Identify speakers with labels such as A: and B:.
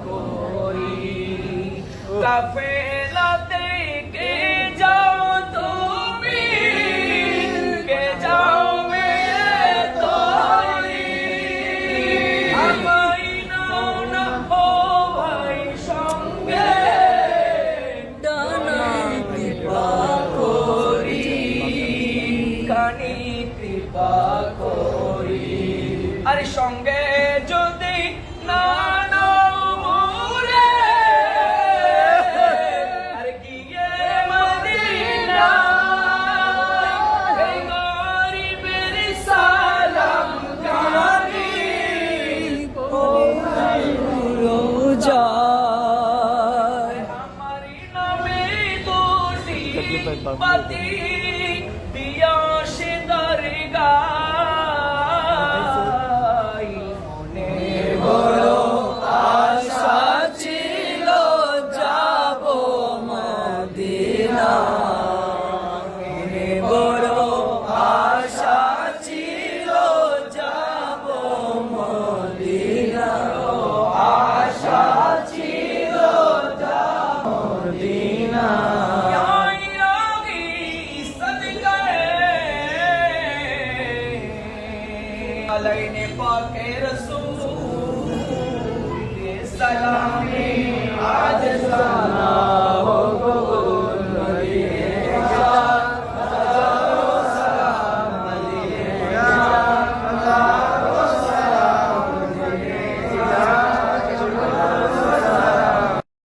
A: করি কাফেলাতে কে যাও তুমি কে যাও মেরে তোরি আমায় নাও না ও ভাই সঙ্গে ডানা কৃপা করি কানি কৃপা করি আরে সঙ্গে যদি না নাও মোরে আরে গিয়ে মদিনায় এই গরিবের সালাম গানি রোজায় আমার নামে দুটি পাতি দিয়া সে দরগায় মনে বড় আশা ছিল যাব মদিনা মনে বড় আশা ছিল যাব মদিনা আশা ছিল যাব মদিনা আলাইনে পাকে রসূল সালামে